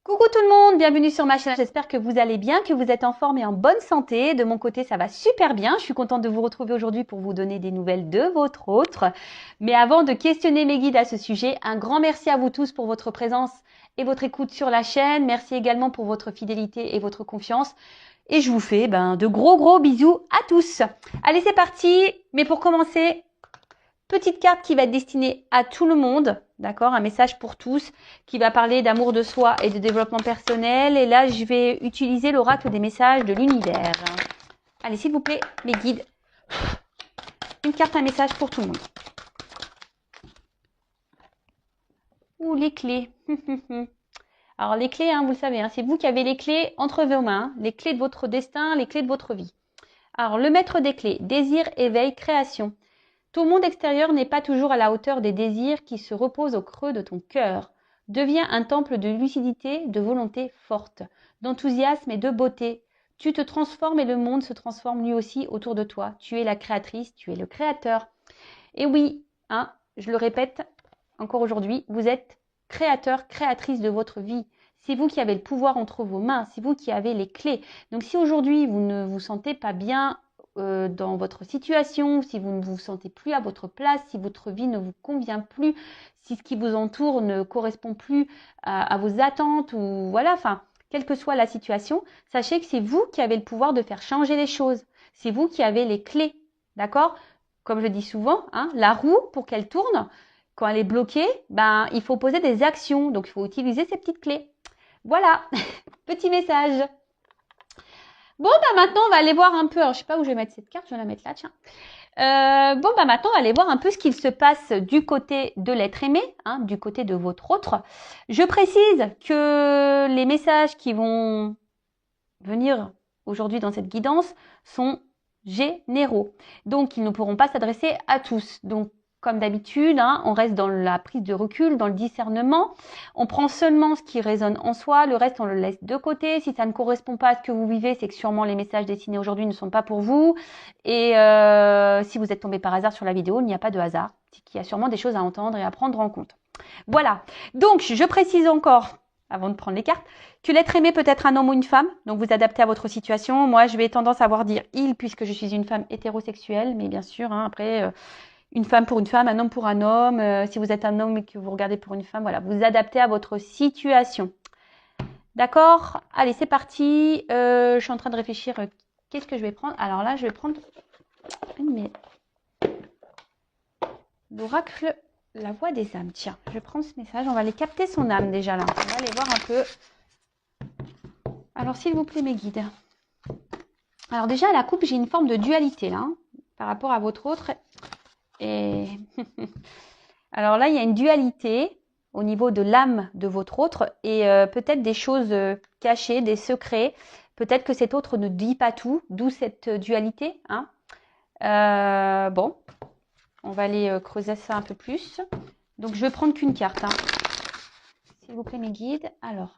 Coucou tout le monde, bienvenue sur ma chaîne. J'espère que vous allez bien, que vous êtes en forme et en bonne santé. De mon côté, ça va super bien. Je suis contente de vous retrouver aujourd'hui pour vous donner des nouvelles de votre autre. Mais avant de questionner mes guides à ce sujet, un grand merci à vous tous pour votre présence et votre écoute sur la chaîne. Merci également pour votre fidélité et votre confiance. Et je vous fais de gros bisous à tous. Allez, c'est parti. Mais pour commencer, petite carte qui va être destinée à tout le monde, d'accord? Un message pour tous qui va parler d'amour de soi et de développement personnel. Et là, je vais utiliser l'oracle des messages de l'univers. Allez, s'il vous plaît, mes guides. Une carte, un message pour tout le monde. Ouh, les clés. Alors, les clés, vous le savez, c'est vous qui avez les clés entre vos mains, les clés de votre destin, les clés de votre vie. Alors, le maître des clés, désir, éveil, création. Ton monde extérieur n'est pas toujours à la hauteur des désirs qui se reposent au creux de ton cœur. Deviens un temple de lucidité, de volonté forte, d'enthousiasme et de beauté. Tu te transformes et le monde se transforme lui aussi autour de toi. Tu es la créatrice, tu es le créateur. Et oui, je le répète encore aujourd'hui, vous êtes créateur, créatrice de votre vie. C'est vous qui avez le pouvoir entre vos mains, c'est vous qui avez les clés. Donc si aujourd'hui vous ne vous sentez pas bien dans votre situation, si vous ne vous sentez plus à votre place, si votre vie ne vous convient plus, si ce qui vous entoure ne correspond plus à vos attentes, ou voilà, quelle que soit la situation, sachez que c'est vous qui avez le pouvoir de faire changer les choses. C'est vous qui avez les clés, d'accord? Comme je dis souvent, la roue, pour qu'elle tourne, quand elle est bloquée, il faut poser des actions. Donc, il faut utiliser ces petites clés. Voilà, petit message. Bon, maintenant, on va aller voir un peu. Alors, je sais pas où je vais mettre cette carte. Je vais la mettre là, tiens. Maintenant, on va aller voir un peu ce qu'il se passe du côté de l'être aimé, du côté de votre autre. Je précise que les messages qui vont venir aujourd'hui dans cette guidance sont généraux. Donc, ils ne pourront pas s'adresser à tous. Donc, comme d'habitude, on reste dans la prise de recul, dans le discernement. On prend seulement ce qui résonne en soi, le reste on le laisse de côté. Si ça ne correspond pas à ce que vous vivez, c'est que sûrement les messages destinés aujourd'hui ne sont pas pour vous. Et si vous êtes tombé par hasard sur la vidéo, il n'y a pas de hasard. C'est qu'il y a sûrement des choses à entendre et à prendre en compte. Voilà. Donc, je précise encore, avant de prendre les cartes, que l'être aimé peut être un homme ou une femme, donc vous adaptez à votre situation. Moi, je vais tendance à dire il, puisque je suis une femme hétérosexuelle, mais bien sûr, après, une femme pour une femme, un homme pour un homme. Si vous êtes un homme et que vous regardez pour une femme, voilà, vous adaptez à votre situation. D'accord? Allez, c'est parti. Je suis en train de réfléchir, qu'est-ce que je vais prendre? Alors là, je vais prendre l'oracle, la voix des âmes. Tiens, je vais prendre ce message. On va aller capter son âme déjà là. On va aller voir un peu. Alors, s'il vous plaît, mes guides. Alors déjà, à la coupe, j'ai une forme de dualité là, par rapport à votre autre. Et alors là, il y a une dualité au niveau de l'âme de votre autre et peut-être des choses cachées, des secrets. Peut-être que cet autre ne dit pas tout, d'où cette dualité. Bon, on va aller creuser ça un peu plus. Donc, je vais prendre qu'une carte. S'il vous plaît, mes guides. Alors,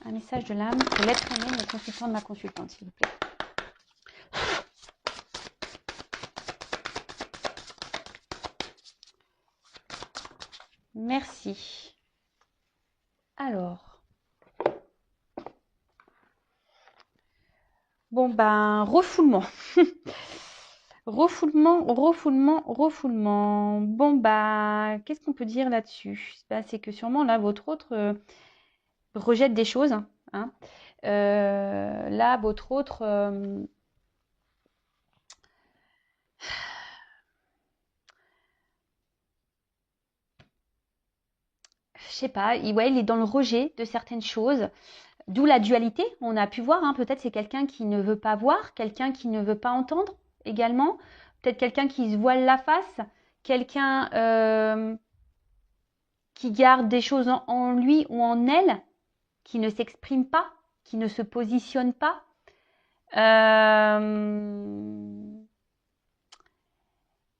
un message de l'âme pour l'être aimé, le consultant de ma consultante, s'il vous plaît. Merci. Alors. Bon, refoulement. refoulement. Bon, qu'est-ce qu'on peut dire là-dessus? C'est que sûrement, là, votre autre rejette des choses. Là, votre autre... je sais pas, il est dans le rejet de certaines choses. D'où la dualité, on a pu voir, peut-être c'est quelqu'un qui ne veut pas voir, quelqu'un qui ne veut pas entendre également, peut-être quelqu'un qui se voile la face, quelqu'un qui garde des choses en lui ou en elle, qui ne s'exprime pas, qui ne se positionne pas.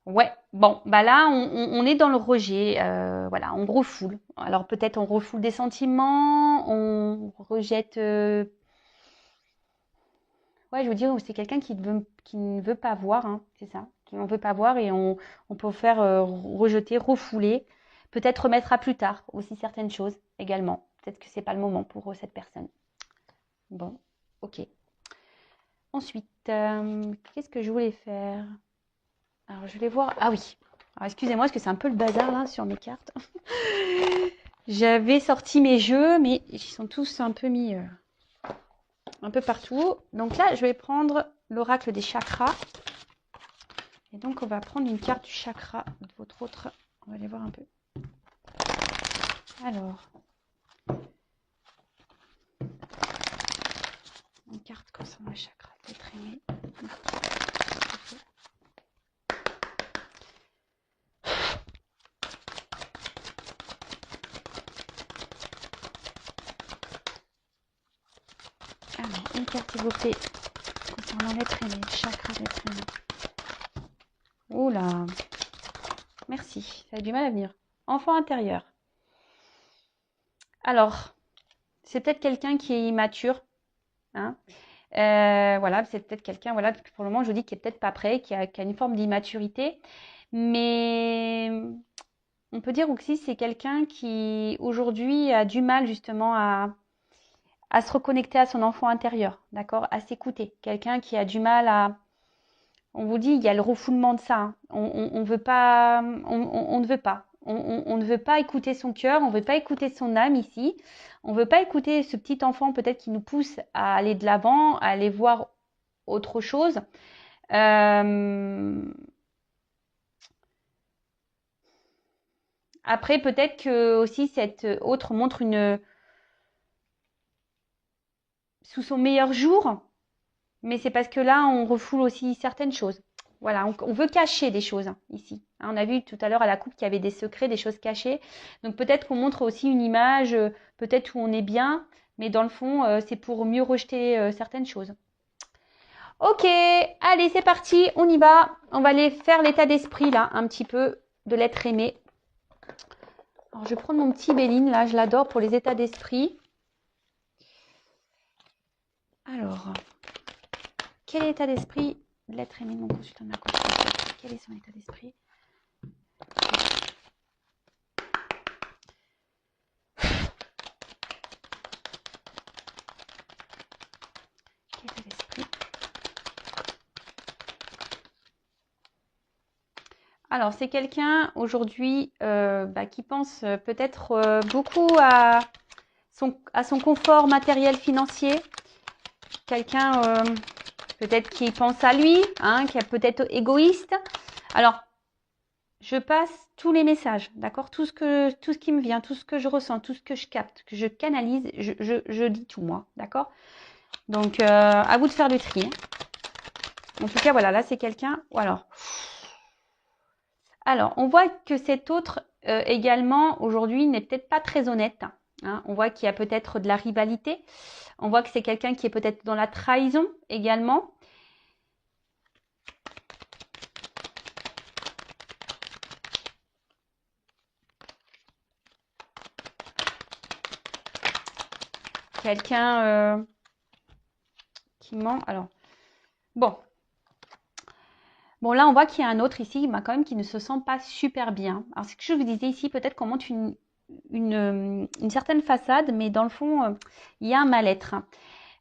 Ouais, bon, là, on est dans le rejet, voilà, on refoule. Alors peut-être on refoule des sentiments, on rejette... ouais, je veux dire, c'est quelqu'un qui ne veut pas voir, c'est ça, qui n'en veut pas voir et on peut faire rejeter, refouler. Peut-être remettre à plus tard aussi certaines choses également. Peut-être que c'est pas le moment pour cette personne. Bon, ok. Ensuite, qu'est-ce que je voulais faire? Alors, je vais voir. Ah oui. Alors, excusez-moi, parce que c'est un peu le bazar là sur mes cartes. J'avais sorti mes jeux, mais ils sont tous un peu mis un peu partout. Donc là, je vais prendre l'oracle des chakras. Et donc, on va prendre une carte du chakra de votre autre. On va aller voir un peu. Alors, une carte concernant le chakra d'être aimé. Alors, une carte s'il vous plaît concernant l'être aimé, le chakra d'être aimé. Oula, merci, ça a du mal à venir. Enfant intérieur. Alors, c'est peut-être quelqu'un qui est immature. Hein. Voilà, c'est peut-être quelqu'un, voilà, pour le moment, je vous dis qu'il est peut-être pas prêt, qui a une forme d'immaturité. Mais on peut dire aussi c'est quelqu'un qui, aujourd'hui, a du mal justement à se reconnecter à son enfant intérieur, d'accord, à s'écouter. Quelqu'un qui a du mal à... On vous dit, il y a le refoulement de ça. Hein. On veut pas, on ne veut pas. On ne veut pas écouter son cœur, on ne veut pas écouter son âme ici. On ne veut pas écouter ce petit enfant peut-être qui nous pousse à aller de l'avant, à aller voir autre chose. Après, peut-être que aussi cette autre montre sous son meilleur jour, mais c'est parce que là, on refoule aussi certaines choses. Voilà, on veut cacher des choses ici. On a vu tout à l'heure à la coupe qu'il y avait des secrets, des choses cachées. Donc peut-être qu'on montre aussi une image, peut-être où on est bien, mais dans le fond, c'est pour mieux rejeter certaines choses. Ok, allez, c'est parti, on y va. On va aller faire l'état d'esprit là, un petit peu, de l'être aimé. Alors, je vais prendre mon petit Béline, là, je l'adore pour les états d'esprit. Alors, quel est l'état d'esprit de l'être aimé de mon consultant de la conscience? Quel est son état d'esprit? Quel état d'esprit? Alors, c'est quelqu'un aujourd'hui qui pense peut-être beaucoup à son confort matériel financier. Quelqu'un peut-être qui pense à lui, hein, qui est peut-être égoïste. Alors, je passe tous les messages, d'accord, tout ce qui me vient, tout ce que je ressens, tout ce que je capte, que je canalise, je dis tout moi, d'accord. Donc, à vous de faire le tri. Hein. En tout cas, voilà, là, c'est quelqu'un... Alors, on voit que cet autre également, aujourd'hui, n'est peut-être pas très honnête. Hein. On voit qu'il y a peut-être de la rivalité. On voit que c'est quelqu'un qui est peut-être dans la trahison également. Quelqu'un qui ment. Alors, bon, là, on voit qu'il y a un autre ici, quand même, qui ne se sent pas super bien. Alors, ce que je vous disais ici, peut-être qu'on monte une certaine façade, mais dans le fond, il y a un mal-être.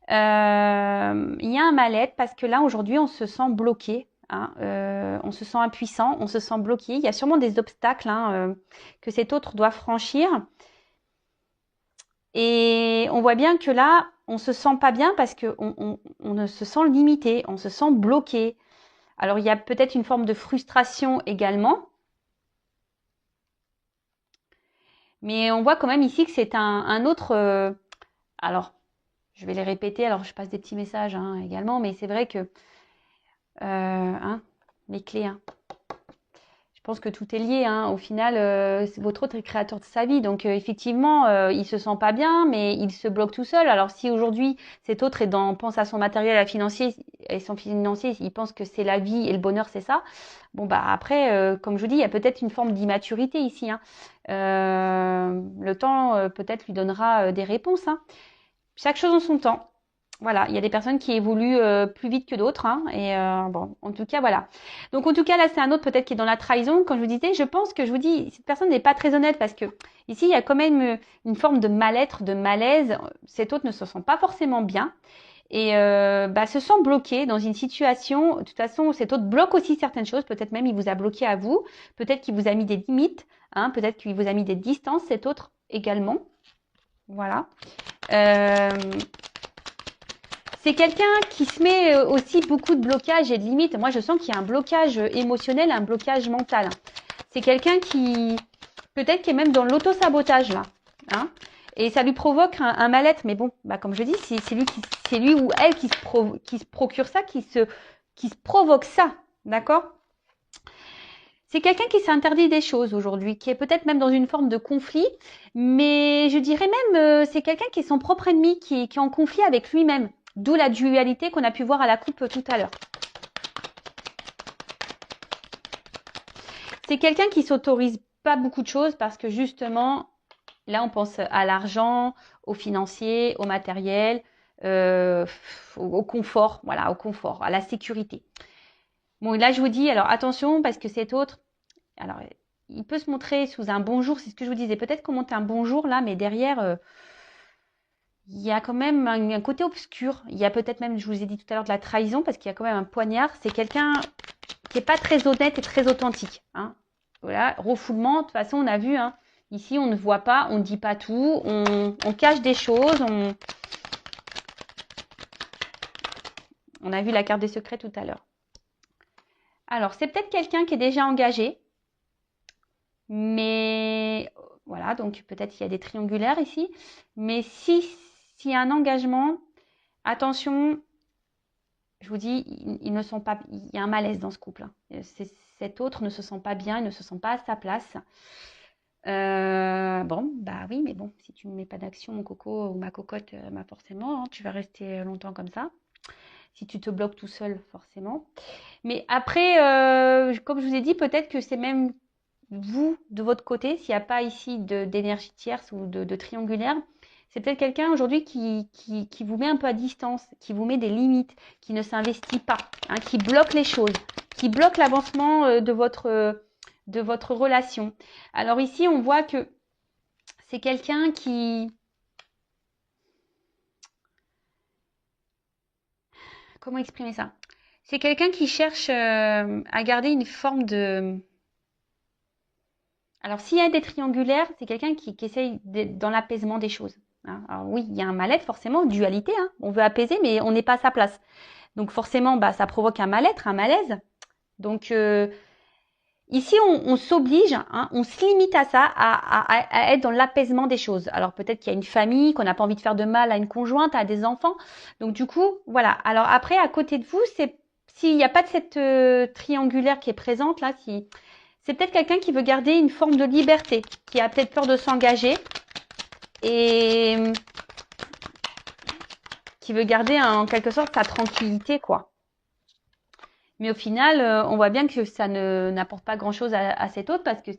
Il y a un mal-être parce que là, aujourd'hui, on se sent bloqué. Hein, on se sent impuissant, on se sent bloqué. Il y a sûrement des obstacles que cet autre doit franchir. Et on voit bien que là, on se sent pas bien parce qu'on on se sent limité, on se sent bloqué. Alors, il y a peut-être une forme de frustration également. Mais on voit quand même ici que c'est un autre... alors, je vais les répéter. Alors, je passe des petits messages également. Mais c'est vrai que... les clés. Je pense que tout est lié. Au final, votre autre est créateur de sa vie. Donc, effectivement, il se sent pas bien, mais il se bloque tout seul. Alors, si aujourd'hui, cet autre pense à son matériel, à financier, et son financier, il pense que c'est la vie et le bonheur, c'est ça. Bon, après, comme je vous dis, il y a peut-être une forme d'immaturité ici. Le temps, peut-être, lui donnera des réponses. Chaque chose en son temps. Voilà, il y a des personnes qui évoluent plus vite que d'autres, hein, et bon, en tout cas, voilà. Donc, en tout cas, là, c'est un autre peut-être qui est dans la trahison. Comme je vous disais, je pense que je vous dis, cette personne n'est pas très honnête parce que ici, il y a quand même une forme de mal-être, de malaise. Cet autre ne se sent pas forcément bien et se sent bloqué dans une situation. De toute façon, cet autre bloque aussi certaines choses. Peut-être même il vous a bloqué à vous. Peut-être qu'il vous a mis des limites. Hein, peut-être qu'il vous a mis des distances. Cet autre également. Voilà. C'est quelqu'un qui se met aussi beaucoup de blocages et de limites. Moi, je sens qu'il y a un blocage émotionnel, un blocage mental. C'est quelqu'un qui, peut-être, qui est même dans l'auto-sabotage, là. Hein, et ça lui provoque un mal-être. Mais bon, bah, comme je dis, c'est lui ou elle qui se procure ça, qui se provoque ça. D'accord? C'est quelqu'un qui s'interdit des choses aujourd'hui, qui est peut-être même dans une forme de conflit, mais je dirais même, c'est quelqu'un qui est son propre ennemi, qui est en conflit avec lui-même. D'où la dualité qu'on a pu voir à la coupe tout à l'heure. C'est quelqu'un qui s'autorise pas beaucoup de choses parce que justement, là on pense à l'argent, au financier, au matériel, au confort, voilà, au confort, à la sécurité. Bon, là je vous dis, alors attention parce que cet autre, alors il peut se montrer sous un bonjour, c'est ce que je vous disais, peut-être qu'on monte un bonjour là, mais derrière, il y a quand même un côté obscur. Il y a peut-être même, je vous ai dit tout à l'heure, de la trahison parce qu'il y a quand même un poignard. C'est quelqu'un qui n'est pas très honnête et très authentique. Hein. Voilà, refoulement, de toute façon, on a vu, hein, ici, on ne voit pas, on ne dit pas tout, on cache des choses. On a vu la carte des secrets tout à l'heure. Alors, c'est peut-être quelqu'un qui est déjà engagé. Mais voilà, donc peut-être il y a des triangulaires ici. Mais s'il y a un engagement, attention, je vous dis, ils ne sont pas, il y a un malaise dans ce couple. Hein. Cet autre ne se sent pas bien, il ne se sent pas à sa place. Bon, bah oui, mais bon, si tu ne mets pas d'action, mon coco ou ma cocotte, bah forcément, hein, tu vas rester longtemps comme ça. Si tu te bloques tout seul, forcément. Mais après, comme je vous ai dit, peut-être que c'est même vous, de votre côté, s'il n'y a pas ici d'énergie tierce ou de triangulaire, c'est peut-être quelqu'un aujourd'hui qui vous met un peu à distance, qui vous met des limites, qui ne s'investit pas, hein, qui bloque les choses, qui bloque l'avancement de votre relation. Alors ici, on voit que c'est quelqu'un qui... Comment exprimer ça? C'est quelqu'un qui cherche à garder une forme de... Alors, s'il y a des triangulaires, c'est quelqu'un qui essaye dans l'apaisement des choses. Hein. Alors oui, il y a un mal-être, forcément, dualité. Hein. On veut apaiser, mais on n'est pas à sa place. Donc forcément, bah, ça provoque un mal-être, un malaise. Donc ici, on s'oblige, hein, on se limite à ça, à être dans l'apaisement des choses. Alors peut-être qu'il y a une famille, qu'on n'a pas envie de faire de mal à une conjointe, à des enfants. Donc du coup, voilà. Alors après, à côté de vous, s'il n'y a pas de cette triangulaire qui est présente là, c'est peut-être quelqu'un qui veut garder une forme de liberté, qui a peut-être peur de s'engager et qui veut garder en quelque sorte sa tranquillité, quoi. Mais au final, on voit bien que ça n'apporte pas grand-chose à cet autre parce que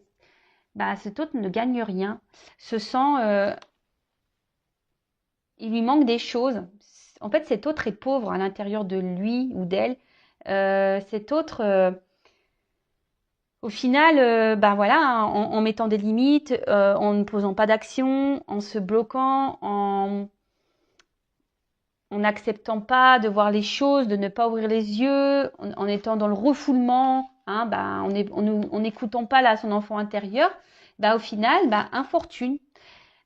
bah, cet autre ne gagne rien, se sent... il lui manque des choses. En fait, cet autre est pauvre à l'intérieur de lui ou d'elle. Cet autre... au final, ben voilà, en mettant des limites, en ne posant pas d'action, en se bloquant, en n'acceptant pas de voir les choses, de ne pas ouvrir les yeux, en étant dans le refoulement, hein, ben, en n'écoutant pas là son enfant intérieur, ben, au final, ben, infortune.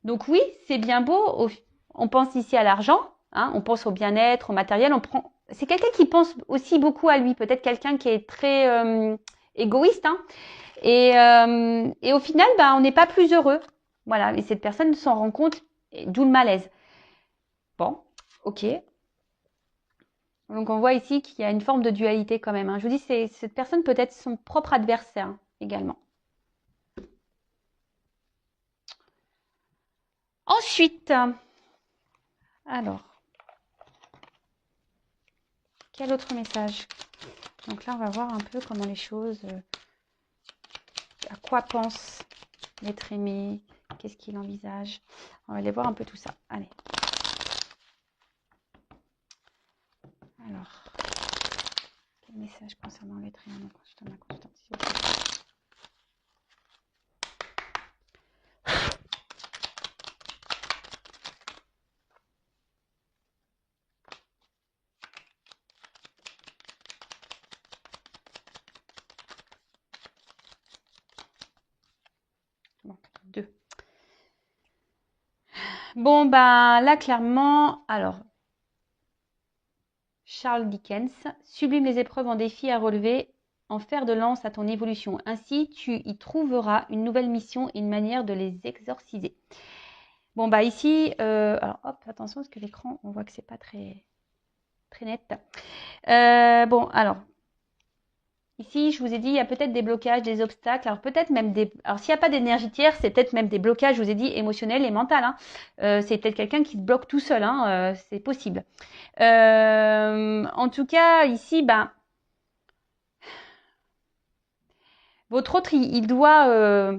Donc oui, c'est bien beau, on pense ici à l'argent, hein, on pense au bien-être, au matériel, c'est quelqu'un qui pense aussi beaucoup à lui, peut-être quelqu'un qui est très égoïste, hein, et au final, bah, on n'est pas plus heureux. Voilà, et cette personne s'en rend compte, d'où le malaise. Bon, ok. Donc on voit ici qu'il y a une forme de dualité quand même. Hein. Je vous dis, cette personne peut être son propre adversaire hein, également. Ensuite, alors, quel autre message? Donc là, on va voir un peu comment les choses, à quoi pense l'être aimé, qu'est-ce qu'il envisage. On va aller voir un peu tout ça. Allez. Message concernant l'être humain, mon consultant, ma consultante, s'il vous plaît. Bon, 2. Bon, ben là, clairement, alors, Charles Dickens, sublime les épreuves en défi à relever, en fer de lance à ton évolution. Ainsi, tu y trouveras une nouvelle mission et une manière de les exorciser. Bon, bah ici, alors hop, attention parce que l'écran, on voit que c'est pas très net. Bon, alors, ici, je vous ai dit, il y a peut-être des blocages, des obstacles. Alors, peut-être même des. Alors, s'il n'y a pas d'énergie tierce, c'est peut-être même des blocages, je vous ai dit, émotionnels et mentaux. Hein. C'est peut-être quelqu'un qui se bloque tout seul. Hein. C'est possible. En tout cas, ici, ben, votre autre, il doit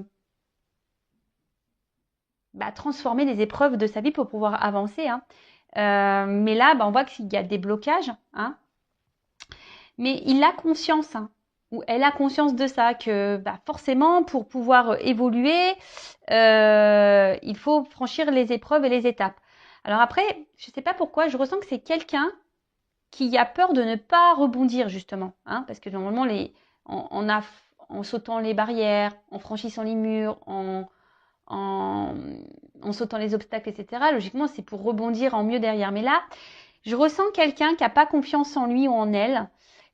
transformer les épreuves de sa vie pour pouvoir avancer. Hein. Mais là, ben, on voit qu'il y a des blocages. Hein. Mais il a conscience. Hein. Ou elle a conscience de ça, que forcément, pour pouvoir évoluer, il faut franchir les épreuves et les étapes. Alors après, je ne sais pas pourquoi, je ressens que c'est quelqu'un qui a peur de ne pas rebondir, justement. Hein, parce que normalement, en sautant les barrières, en franchissant les murs, en sautant les obstacles, etc., logiquement, c'est pour rebondir en mieux derrière. Mais là, je ressens quelqu'un qui n'a pas confiance en lui ou en elle,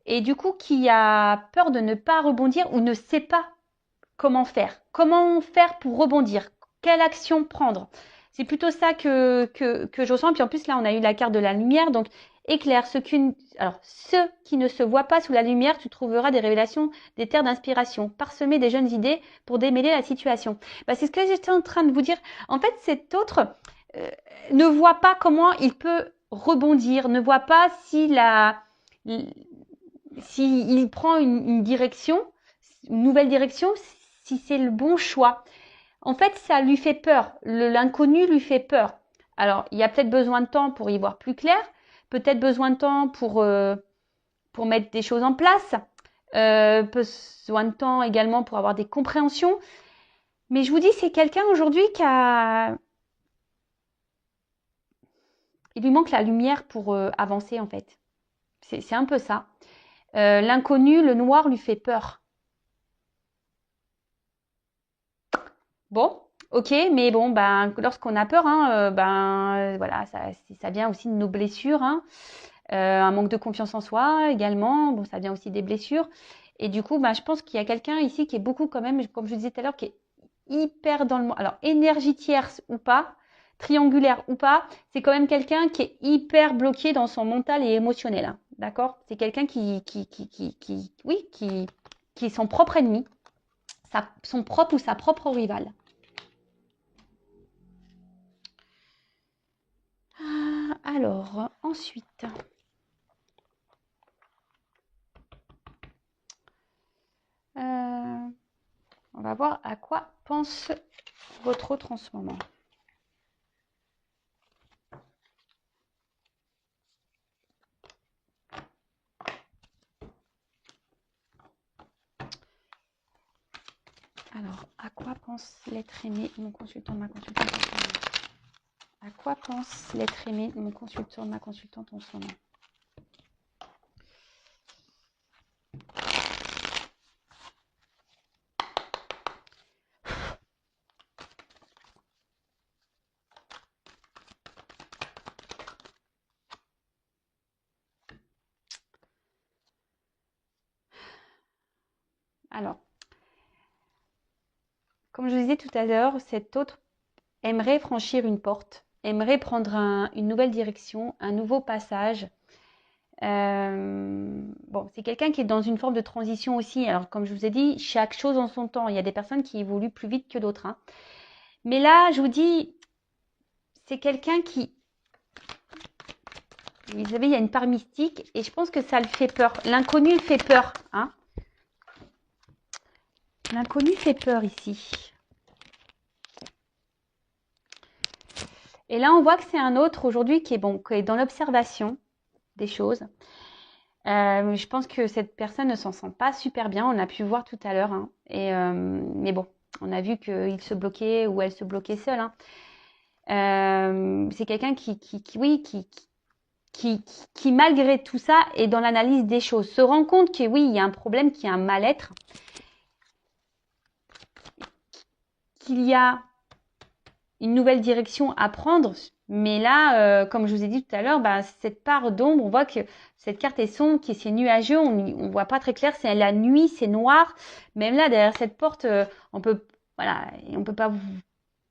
et du coup qui a peur de ne pas rebondir ou ne sait pas comment faire. Comment faire pour rebondir? Quelle action prendre? C'est plutôt ça que je ressens. Puis en plus, là, on a eu la carte de la lumière. Donc, éclaire. Ceux qui ne se voient pas sous la lumière, tu trouveras des révélations, des terres d'inspiration. Parsemer des jeunes idées pour démêler la situation. C'est ce que j'étais en train de vous dire. En fait, cet autre ne voit pas comment il peut rebondir, ne voit pas s'il prend une direction, une nouvelle direction, si c'est le bon choix. En fait, ça lui fait peur. L'inconnu lui fait peur. Alors, il y a peut-être besoin de temps pour y voir plus clair, peut-être besoin de temps pour mettre des choses en place, besoin de temps également pour avoir des compréhensions. Mais je vous dis, c'est quelqu'un aujourd'hui il lui manque la lumière pour avancer en fait. C'est un peu ça. L'inconnu, le noir lui fait peur. Bon, ok, mais bon, lorsqu'on a peur, hein, voilà, ça vient aussi de nos blessures, hein. Un manque de confiance en soi également, bon, ça vient aussi des blessures. Et du coup, je pense qu'il y a quelqu'un ici qui est beaucoup quand même, comme je disais tout à l'heure, qui est hyper dans le monde. Alors, énergie tierce ou pas, triangulaire ou pas, c'est quand même quelqu'un qui est hyper bloqué dans son mental et émotionnel. Hein, d'accord? C'est quelqu'un qui est son propre ennemi, son propre ou sa propre rivale. Alors, ensuite, on va voir à quoi pense votre autre en ce moment. Alors, à quoi pense l'être aimé de mon consultant, de ma consultante en ce moment? À quoi pense l'être aimé de mon consultant, de ma consultante en ce moment? Alors, comme je vous disais tout à l'heure, cet autre aimerait franchir une porte, aimerait prendre une nouvelle direction, un nouveau passage. Bon, c'est quelqu'un qui est dans une forme de transition aussi. Alors, comme je vous ai dit, chaque chose en son temps. Il y a des personnes qui évoluent plus vite que d'autres. Hein. Mais là, je vous dis, c'est quelqu'un qui... Vous savez, il y a une part mystique et je pense que ça le fait peur. L'inconnu fait peur. Hein. L'inconnu fait peur ici. Et là, on voit que c'est un autre aujourd'hui qui est dans l'observation des choses. Je pense que cette personne ne s'en sent pas super bien. On a pu voir tout à l'heure, hein. Mais bon, on a vu qu'il se bloquait ou elle se bloquait seule, hein. C'est quelqu'un oui, qui, malgré tout ça, est dans l'analyse des choses. Se rend compte que oui, il y a un problème, qu'il y a un mal-être, qu'il y a une nouvelle direction à prendre. Mais là, comme je vous ai dit tout à l'heure, bah, cette part d'ombre, on voit que cette carte est sombre, qui c'est nuageux, on voit pas très clair, c'est la nuit, c'est noir. Même là, derrière cette porte, on peut, voilà, on peut pas vous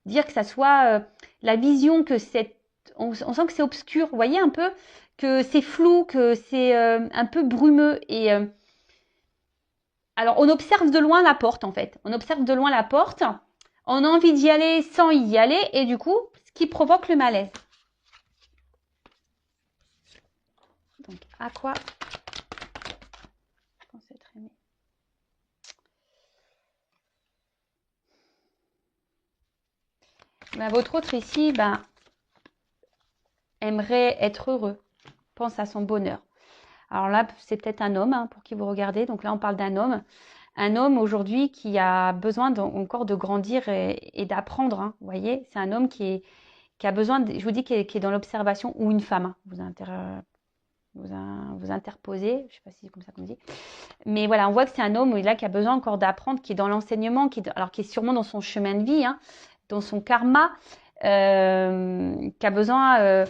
dire que ça soit la vision que cette, on sent que c'est obscur. Vous voyez un peu que c'est flou, que c'est un peu brumeux et alors, on observe de loin la porte, en fait. On observe de loin la porte. On a envie d'y aller sans y aller. Et du coup, ce qui provoque le malaise. Donc, à quoi je pense être aimé. Ben, votre autre ici, ben, aimerait être heureux. Pense à son bonheur. Alors là, c'est peut-être un homme, hein, pour qui vous regardez. Donc là, on parle d'un homme. Un homme aujourd'hui qui a besoin encore de grandir et d'apprendre, hein. Vous voyez, c'est un homme qui a besoin, je vous dis, qui est dans l'observation, ou une femme, hein. Vous interposez, je ne sais pas si c'est comme ça qu'on dit. Mais voilà, on voit que c'est un homme là qui a besoin encore d'apprendre, qui est dans l'enseignement, alors qui est sûrement dans son chemin de vie, hein, dans son karma, qui a besoin...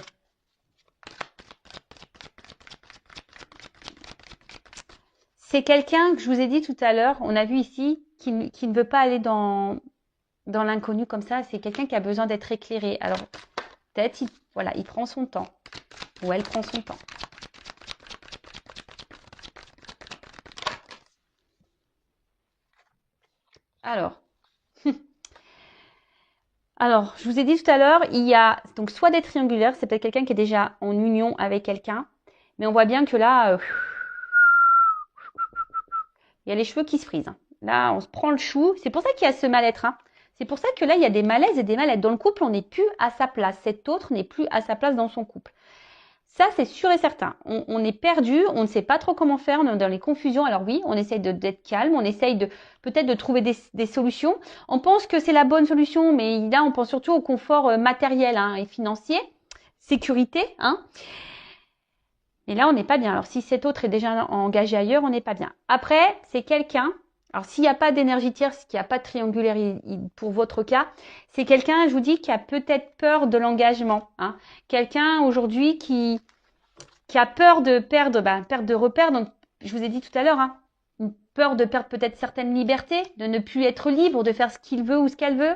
c'est quelqu'un que je vous ai dit tout à l'heure, on a vu ici, qui ne veut pas aller dans l'inconnu comme ça. C'est quelqu'un qui a besoin d'être éclairé. Alors, peut-être, voilà, il prend son temps, ou elle prend son temps. Alors, je vous ai dit tout à l'heure, il y a donc soit des triangulaires, c'est peut-être quelqu'un qui est déjà en union avec quelqu'un, mais on voit bien que là, il y a les cheveux qui se frisent, hein. Là, on se prend le chou. C'est pour ça qu'il y a ce mal-être, hein. C'est pour ça que là, il y a des malaises et des mal-être. Dans le couple, on n'est plus à sa place. Cet autre n'est plus à sa place dans son couple. Ça, c'est sûr et certain. On est perdu, on ne sait pas trop comment faire, on est dans les confusions. Alors oui, on essaye d'être calme, on essaye peut-être de trouver des solutions. On pense que c'est la bonne solution, mais là, on pense surtout au confort matériel, hein, et financier, sécurité, hein. Et là, on n'est pas bien. Alors si cet autre est déjà engagé ailleurs, on n'est pas bien. Après, c'est quelqu'un... Alors, s'il n'y a pas d'énergie tierce, qu'il n'y a pas de triangulaire pour votre cas, c'est quelqu'un, je vous dis, qui a peut-être peur de l'engagement, hein. Quelqu'un aujourd'hui qui a peur de perdre de repères. Donc, je vous ai dit tout à l'heure, hein, une peur de perdre peut-être certaines libertés, de ne plus être libre, de faire ce qu'il veut ou ce qu'elle veut.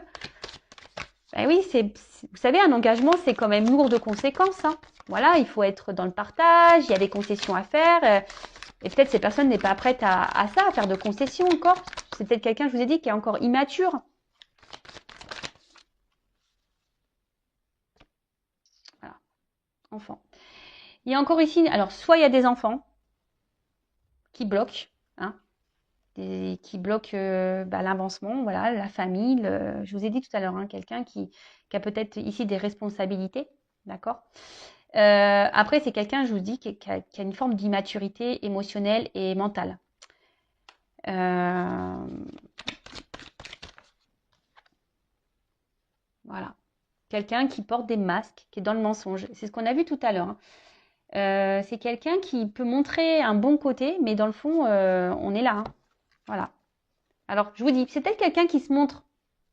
Ben oui, vous savez, un engagement, c'est quand même lourd de conséquences, hein. Voilà, il faut être dans le partage, il y a des concessions à faire. Et peut-être ces personnes n'est pas prête à ça, à faire de concessions encore. C'est peut-être quelqu'un, je vous ai dit, qui est encore immature. Voilà, enfant. Il y a encore ici, alors soit il y a des enfants qui bloquent, hein, qui bloquent l'avancement, voilà, la famille. Je vous ai dit tout à l'heure, hein, quelqu'un qui a peut-être ici des responsabilités, d'accord. Après, c'est quelqu'un, je vous dis, qui a une forme d'immaturité émotionnelle et mentale. Voilà. Quelqu'un qui porte des masques, qui est dans le mensonge. C'est ce qu'on a vu tout à l'heure, hein. C'est quelqu'un qui peut montrer un bon côté, mais dans le fond, on est là, hein. Voilà. Alors, je vous dis, c'est peut-être quelqu'un qui se montre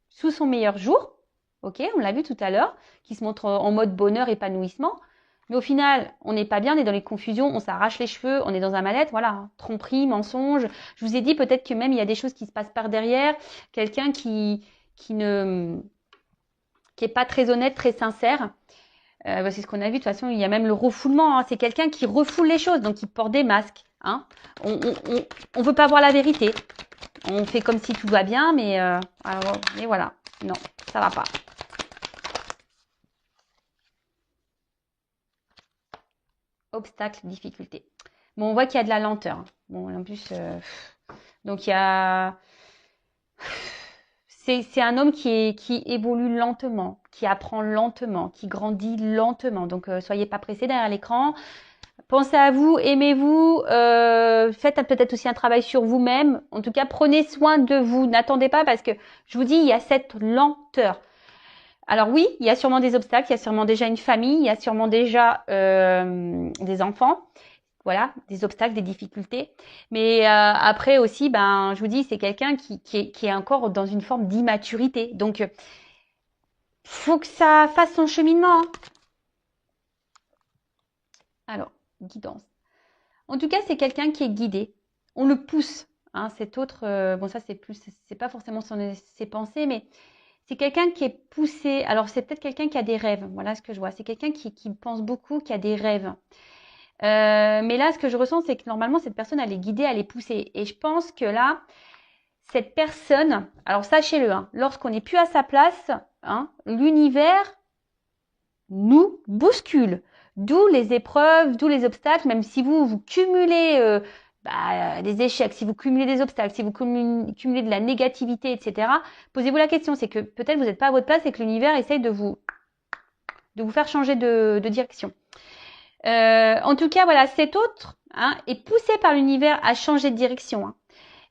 sous son meilleur jour, ok, on l'a vu tout à l'heure, qui se montre en mode bonheur, épanouissement, mais au final, on n'est pas bien, on est dans les confusions, on s'arrache les cheveux, on est dans un mal-être, voilà, hein. Tromperie, mensonge. Je vous ai dit peut-être que même il y a des choses qui se passent par derrière, quelqu'un qui est pas très honnête, très sincère. C'est ce qu'on a vu, de toute façon, il y a même le refoulement, hein. C'est quelqu'un qui refoule les choses, donc il porte des masques, hein. On veut pas voir la vérité. On fait comme si tout va bien, mais voilà. Non, ça va pas. Obstacle, difficulté. Bon, on voit qu'il y a de la lenteur, hein. Bon, en plus, donc il y a... C'est un homme qui évolue lentement, qui apprend lentement, qui grandit lentement. Donc, soyez pas pressés derrière l'écran. Pensez à vous, aimez-vous, faites peut-être aussi un travail sur vous-même. En tout cas, prenez soin de vous. N'attendez pas parce que je vous dis, il y a cette lenteur. Alors oui, il y a sûrement des obstacles, il y a sûrement déjà une famille, il y a sûrement déjà des enfants. Voilà, des obstacles, des difficultés. Mais après aussi, ben, je vous dis, c'est quelqu'un qui est encore dans une forme d'immaturité. Donc, faut que ça fasse son cheminement. Hein. Alors, guidance. En tout cas, c'est quelqu'un qui est guidé. On le pousse. Hein, cet autre, bon ça c'est plus, c'est pas forcément ses pensées, mais c'est quelqu'un qui est poussé. Alors c'est peut-être quelqu'un qui a des rêves. Voilà ce que je vois. C'est quelqu'un qui pense beaucoup, qui a des rêves. Mais là, ce que je ressens, c'est que normalement cette personne, elle est guidée, elle est poussée. Et je pense que là, cette personne, alors sachez-le, hein, lorsqu'on n'est plus à sa place, hein, l'univers nous bouscule. D'où les épreuves, d'où les obstacles, même si vous cumulez des échecs, si vous cumulez des obstacles, si vous cumulez de la négativité, etc. Posez-vous la question, c'est que peut-être vous n'êtes pas à votre place et que l'univers essaye de vous faire changer de direction. En tout cas, voilà, cet autre est poussé par l'univers à changer de direction. Hein.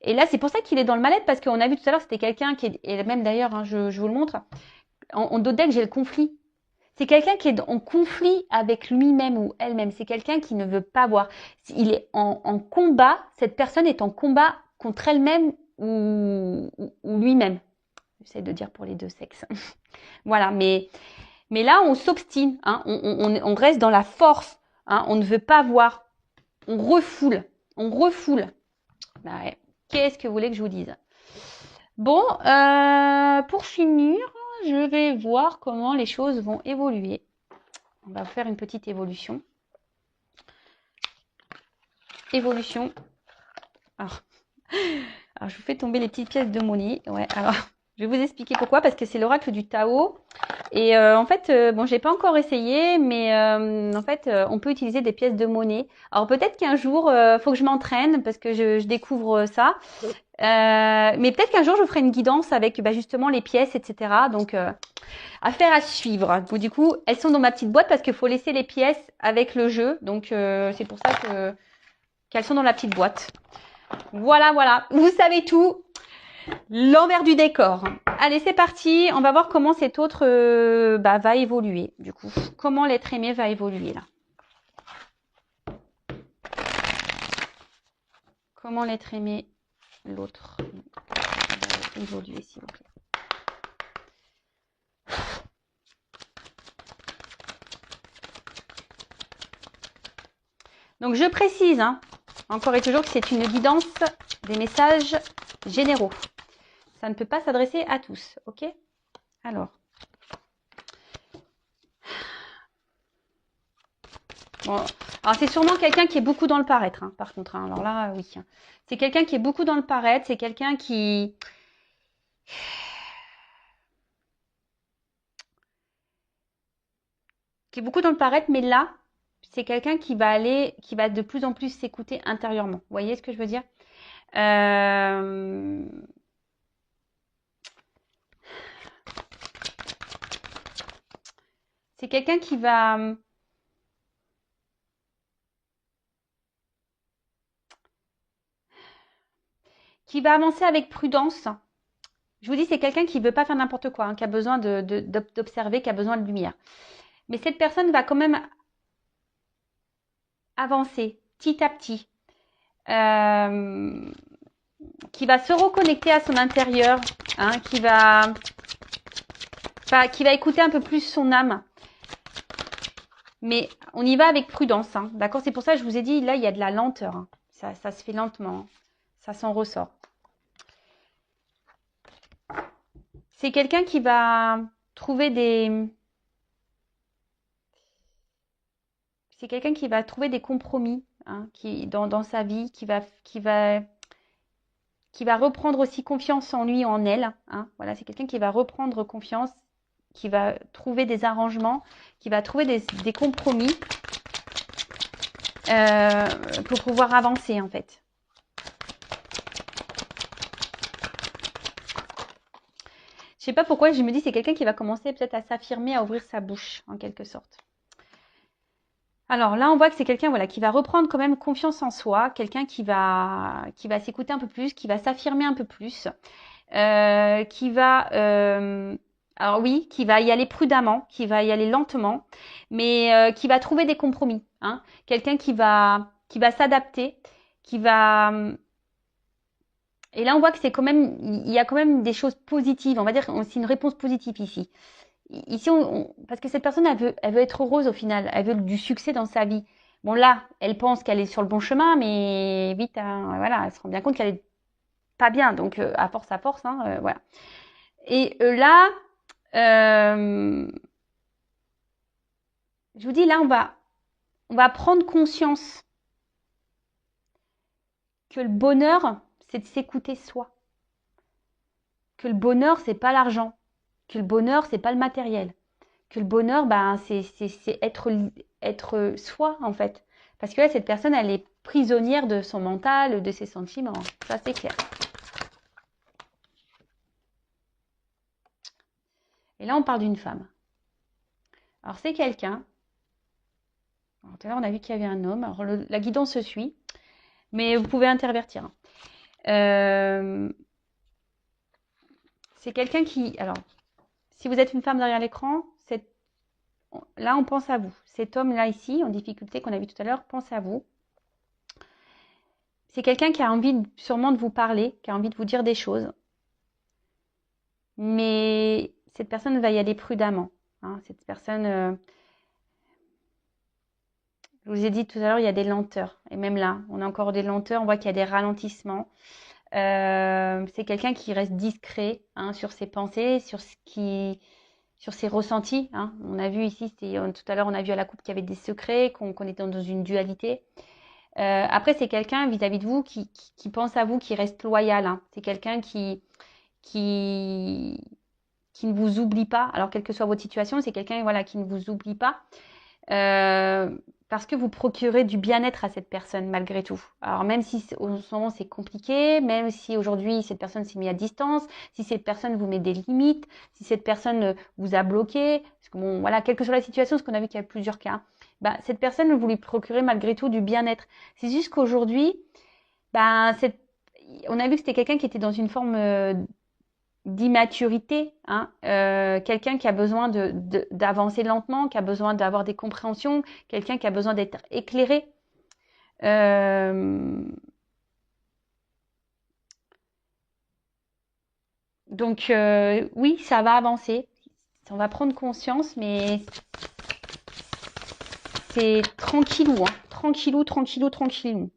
Et là, c'est pour ça qu'il est dans le mal-être, parce qu'on a vu tout à l'heure, c'était quelqu'un qui est, et même d'ailleurs, hein, je vous le montre, en dos de deck, j'ai le conflit. C'est quelqu'un qui est en conflit avec lui-même ou elle-même. C'est quelqu'un qui ne veut pas voir. Il est en combat. Cette personne est en combat contre elle-même ou lui-même. J'essaie de dire pour les deux sexes. Voilà. Mais là, on s'obstine. Hein, on reste dans la force. Hein, on ne veut pas voir. On refoule. On refoule. Bah ouais. Qu'est-ce que vous voulez que je vous dise? Bon, pour finir, je vais voir comment les choses vont évoluer. On va faire une petite évolution. Évolution. Alors, je vous fais tomber les petites pièces de monnaie. Ouais, alors, je vais vous expliquer pourquoi. Parce que c'est l'oracle du Tao. Et en fait, bon, j'ai pas encore essayé, mais en fait, on peut utiliser des pièces de monnaie. Alors peut-être qu'un jour, faut que je m'entraîne parce que je découvre ça. Mais peut-être qu'un jour, je ferai une guidance avec justement les pièces, etc. Donc, affaire à suivre. Donc, du coup, elles sont dans ma petite boîte parce qu'il faut laisser les pièces avec le jeu. Donc, c'est pour ça qu'elles sont dans la petite boîte. Voilà, voilà. Vous savez tout. L'envers du décor. Allez, c'est parti. On va voir comment cet autre va évoluer. Du coup, comment l'être aimé va évoluer là. Comment l'être aimé, l'autre, va évoluer, s'il vous plaît. Donc, je précise, hein, encore et toujours, que c'est une guidance des messages généraux. Ça ne peut pas s'adresser à tous, ok? Alors. Bon. Alors, c'est sûrement quelqu'un qui est beaucoup dans le paraître, hein, par contre. Hein. Alors là, oui. C'est quelqu'un qui est beaucoup dans le paraître. C'est quelqu'un qui est beaucoup dans le paraître, mais là, c'est quelqu'un qui va de plus en plus s'écouter intérieurement. Vous voyez ce que je veux dire? C'est quelqu'un qui va avancer avec prudence. Je vous dis, c'est quelqu'un qui ne veut pas faire n'importe quoi, hein, qui a besoin d'observer, qui a besoin de lumière. Mais cette personne va quand même avancer petit à petit, qui va se reconnecter à son intérieur, hein, qui va écouter un peu plus son âme. Mais on y va avec prudence, hein, d'accord? C'est pour ça que je vous ai dit, là, il y a de la lenteur. Hein. Ça se fait lentement. Hein. Ça s'en ressort. C'est quelqu'un qui va trouver des... C'est quelqu'un qui va trouver des compromis hein, dans sa vie, qui va reprendre aussi confiance en lui, en elle. Hein. Voilà, c'est quelqu'un qui va reprendre confiance, qui va trouver des arrangements, qui va trouver des compromis pour pouvoir avancer en fait. Je sais pas pourquoi, je me dis c'est quelqu'un qui va commencer peut-être à s'affirmer, à ouvrir sa bouche en quelque sorte. Alors là, on voit que c'est quelqu'un voilà, qui va reprendre quand même confiance en soi, quelqu'un qui va s'écouter un peu plus, qui va s'affirmer un peu plus, qui va, alors oui, qui va y aller prudemment, qui va y aller lentement, mais qui va trouver des compromis. Hein. Quelqu'un qui va s'adapter, qui va... Et là, on voit que c'est quand même, il y a quand même des choses positives. On va dire que c'est une réponse positive ici. Ici, parce que cette personne, elle veut être heureuse au final. Elle veut du succès dans sa vie. Bon, là, elle pense qu'elle est sur le bon chemin, mais vite, hein, voilà, elle se rend bien compte qu'elle est pas bien. Donc, à force, hein, voilà. Et là, je vous dis, là, on va prendre conscience que le bonheur, c'est de s'écouter soi. Que le bonheur, c'est pas l'argent. Que le bonheur, c'est pas le matériel. Que le bonheur, ben, c'est être soi, en fait. Parce que là, cette personne, elle est prisonnière de son mental, de ses sentiments. Ça, c'est clair. Et là, on parle d'une femme. Alors, c'est quelqu'un. Alors, tout à l'heure, on a vu qu'il y avait un homme. Alors, la guidance se suit. Mais vous pouvez intervertir. C'est quelqu'un qui... Alors, si vous êtes une femme derrière l'écran, là, on pense à vous. Cet homme-là, ici, en difficulté, qu'on a vu tout à l'heure, pense à vous. C'est quelqu'un qui a envie sûrement de vous parler, qui a envie de vous dire des choses. Mais cette personne va y aller prudemment. Hein. Cette personne, je vous ai dit tout à l'heure, il y a des lenteurs. Et même là, on a encore des lenteurs, on voit qu'il y a des ralentissements. C'est quelqu'un qui reste discret hein, sur ses pensées, sur ses ressentis. Hein. On a vu ici, tout à l'heure, on a vu à la coupe qu'il y avait des secrets, qu'on était dans une dualité. Après, c'est quelqu'un vis-à-vis de vous qui pense à vous, qui reste loyal. Hein. C'est quelqu'un qui ne vous oublie pas. Alors, quelle que soit votre situation, c'est quelqu'un voilà, qui ne vous oublie pas. Parce que vous procurez du bien-être à cette personne malgré tout. Alors même si en ce moment c'est compliqué, même si aujourd'hui cette personne s'est mise à distance, si cette personne vous met des limites, si cette personne vous a bloqué, parce que bon voilà, quelle que soit la situation, parce qu'on a vu qu'il y a plusieurs cas, bah, cette personne vous lui procurez malgré tout du bien-être. C'est juste qu'aujourd'hui, bah, on a vu que c'était quelqu'un qui était dans une forme d'immaturité, hein, quelqu'un qui a besoin d'avancer lentement, qui a besoin d'avoir des compréhensions, quelqu'un qui a besoin d'être éclairé. Donc oui, ça va avancer, on va prendre conscience, mais c'est tranquillou, hein, tranquillou, tranquillou, tranquillou.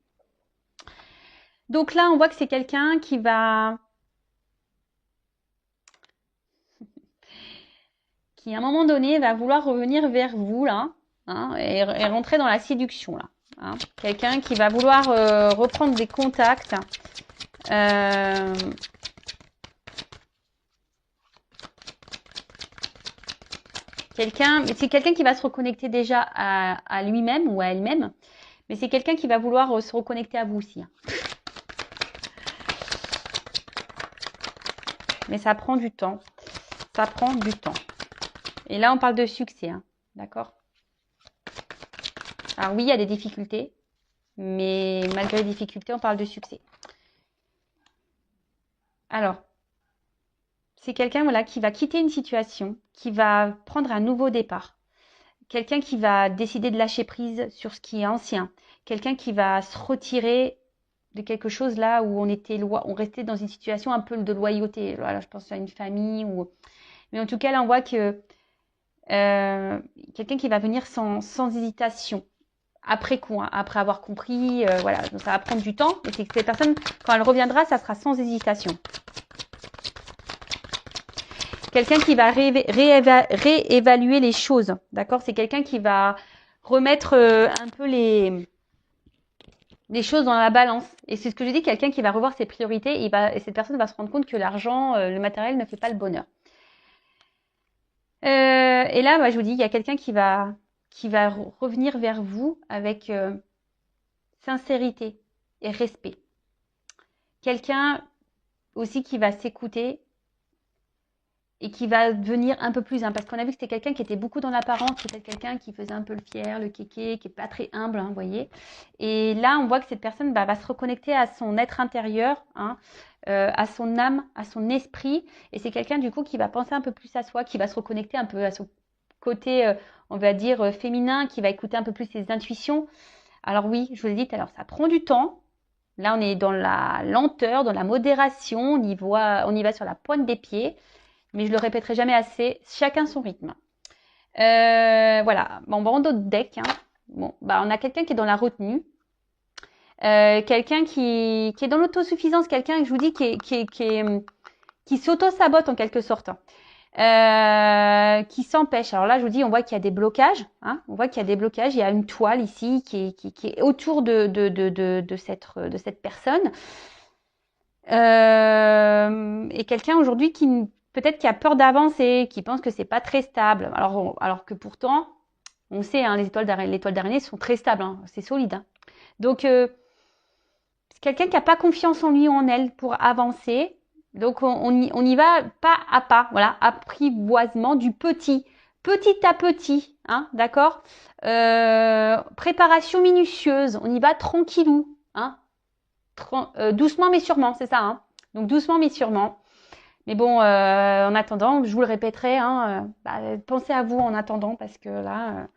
Donc là, on voit que c'est quelqu'un qui va qui à un moment donné va vouloir revenir vers vous là hein, et rentrer dans la séduction là. Hein. Quelqu'un qui va vouloir reprendre des contacts. C'est quelqu'un qui va se reconnecter déjà à lui-même ou à elle-même, mais c'est quelqu'un qui va vouloir se reconnecter à vous aussi. Hein. Mais ça prend du temps. Ça prend du temps. Et là, on parle de succès. Hein. D'accord ? Alors oui, il y a des difficultés, mais malgré les difficultés, on parle de succès. Alors, c'est quelqu'un voilà, qui va quitter une situation, qui va prendre un nouveau départ. Quelqu'un qui va décider de lâcher prise sur ce qui est ancien. Quelqu'un qui va se retirer de quelque chose là où on restait dans une situation un peu de loyauté. Voilà, je pense à une famille mais en tout cas là on voit que quelqu'un qui va venir sans hésitation après coup, hein, après avoir compris, voilà, donc ça va prendre du temps, mais c'est que cette personne quand elle reviendra, ça sera sans hésitation. Quelqu'un qui va réévaluer les choses, d'accord ? C'est quelqu'un qui va remettre un peu les choses dans la balance. Et c'est ce que je dis, quelqu'un qui va revoir ses priorités et cette personne va se rendre compte que l'argent, le matériel ne fait pas le bonheur. Et là, je vous dis, il y a quelqu'un qui va revenir vers vous avec sincérité et respect. Quelqu'un aussi qui va s'écouter et qui va devenir un peu plus, hein, parce qu'on a vu que c'était quelqu'un qui était beaucoup dans l'apparence, peut-être quelqu'un qui faisait un peu le fier, le kéké, qui est pas très humble, hein, vous voyez. Et là, on voit que cette personne va se reconnecter à son être intérieur, hein, à son âme, à son esprit. Et c'est quelqu'un du coup qui va penser un peu plus à soi, qui va se reconnecter un peu à son côté, on va dire, féminin, qui va écouter un peu plus ses intuitions. Alors oui, je vous l'ai dit tout à l'heure, ça prend du temps. Là, on est dans la lenteur, dans la modération, on y va sur la pointe des pieds. Mais je le répéterai jamais assez, chacun son rythme. Voilà, bon, on va d'autres decks. Hein. Bon, bah, on a quelqu'un qui est dans la retenue, quelqu'un qui est dans l'autosuffisance, quelqu'un, je vous dis, qui s'auto-sabote en quelque sorte, qui s'empêche. Alors là, je vous dis, on voit qu'il y a des blocages. Hein, on voit qu'il y a des blocages. Il y a une toile ici qui est autour de cette personne. Et quelqu'un aujourd'hui qui peut-être qui a peur d'avancer, qui pense que c'est pas très stable. Alors que pourtant, on sait, hein, les étoiles d'araignée sont très stables, hein, c'est solide. Hein. Donc, c'est quelqu'un qui n'a pas confiance en lui ou en elle pour avancer. Donc, on y va pas à pas, voilà, apprivoisement du petit à petit, hein, d'accord. Préparation minutieuse, on y va tranquillou, hein, doucement mais sûrement, c'est ça, hein. Donc doucement mais sûrement. Mais bon, en attendant, je vous le répéterai, hein, pensez à vous en attendant parce que là,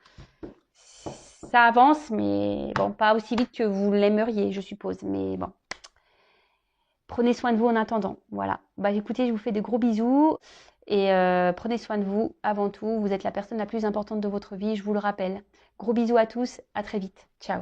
ça avance, mais bon, pas aussi vite que vous l'aimeriez, je suppose. Mais bon, prenez soin de vous en attendant. Voilà. Bah écoutez, je vous fais de gros bisous et prenez soin de vous avant tout. Vous êtes la personne la plus importante de votre vie, je vous le rappelle. Gros bisous à tous, à très vite. Ciao.